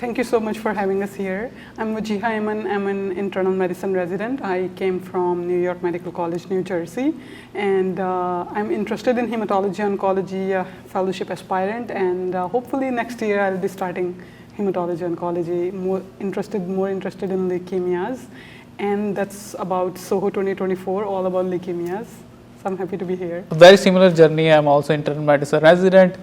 Thank you so much for having us here. I'm Wajeeha Aiman. I'm an internal medicine resident. I came from New York Medical College, New Jersey, and I'm interested in hematology oncology, fellowship aspirant, and hopefully next year I'll be starting hematology oncology, more interested in leukemias, and that's about SOHO 2024, all about leukemias. So I'm happy to be here. A very similar journey. I'm also internal medicine resident,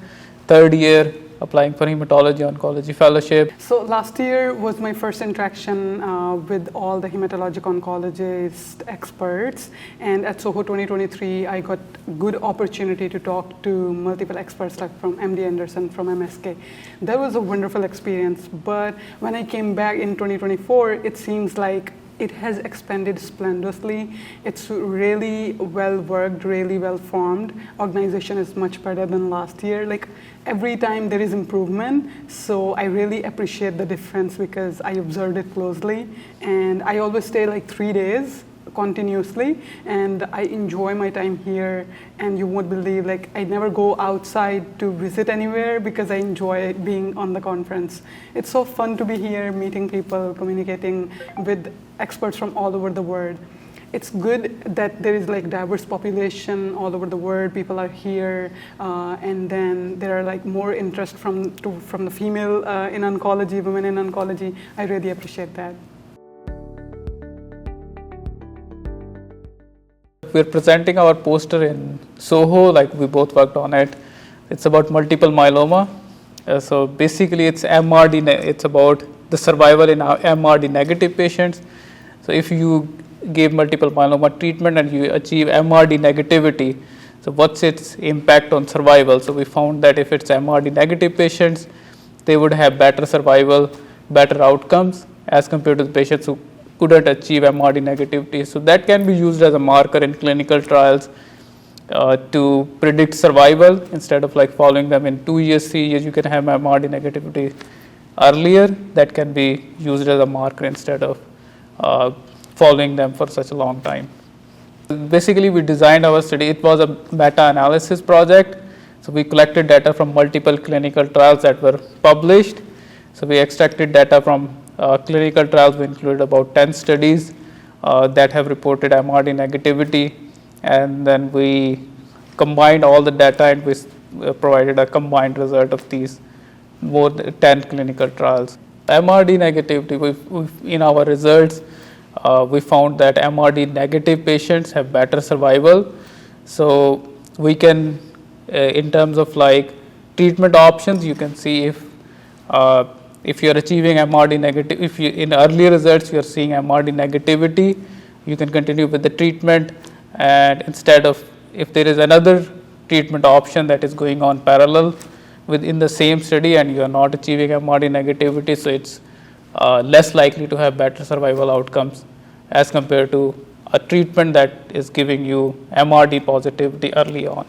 third year, applying for hematology oncology fellowship. So last year was my first interaction with all the hematologic oncologist experts, and at SOHO 2023 I got good opportunity to talk to multiple experts like from MD Anderson, from MSK. That was a wonderful experience, but when I came back in 2024, it seems like it has expanded splendorously. It's really well worked, really well formed. Organization is much better than last year. Like every time there is improvement. So I really appreciate the difference because I observed it closely. And I always stay like 3 days continuously, and I enjoy my time here. And you won't believe, like I never go outside to visit anywhere because I enjoy being on the conference. It's so fun to be here, meeting people, communicating with experts from all over the world. It's good that there is like diverse population all over the world. People are here, and then there are like more interest from the female in oncology, women in oncology. I really appreciate that. We're presenting our poster in SOHO, like we both worked on it. It's about multiple myeloma. So basically it's MRD, it's about the survival in MRD negative patients. So if you give multiple myeloma treatment and you achieve MRD negativity, so what's its impact on survival? So we found that if it's MRD negative patients, they would have better survival, better outcomes as compared to the patients who couldn't achieve MRD negativity. So that can be used as a marker in clinical trials to predict survival. Instead of like following them in 2 years, 3 years, you can have MRD negativity earlier. That can be used as a marker instead of following them for such a long time. Basically, we designed our study. It was a meta-analysis project. So we collected data from multiple clinical trials that were published. So we extracted data from clinical trials. We included about 10 studies that have reported MRD negativity, and then we combined all the data and we provided a combined result of these more than 10 clinical trials. MRD negativity, in our results, we found that MRD negative patients have better survival. So we can, in terms of like treatment options, you can see if you are achieving MRD negative, if you in earlier results you are seeing MRD negativity, you can continue with the treatment, and instead of, if there is another treatment option that is going on parallel within the same study and you are not achieving MRD negativity, so it's less likely to have better survival outcomes as compared to a treatment that is giving you MRD positivity early on.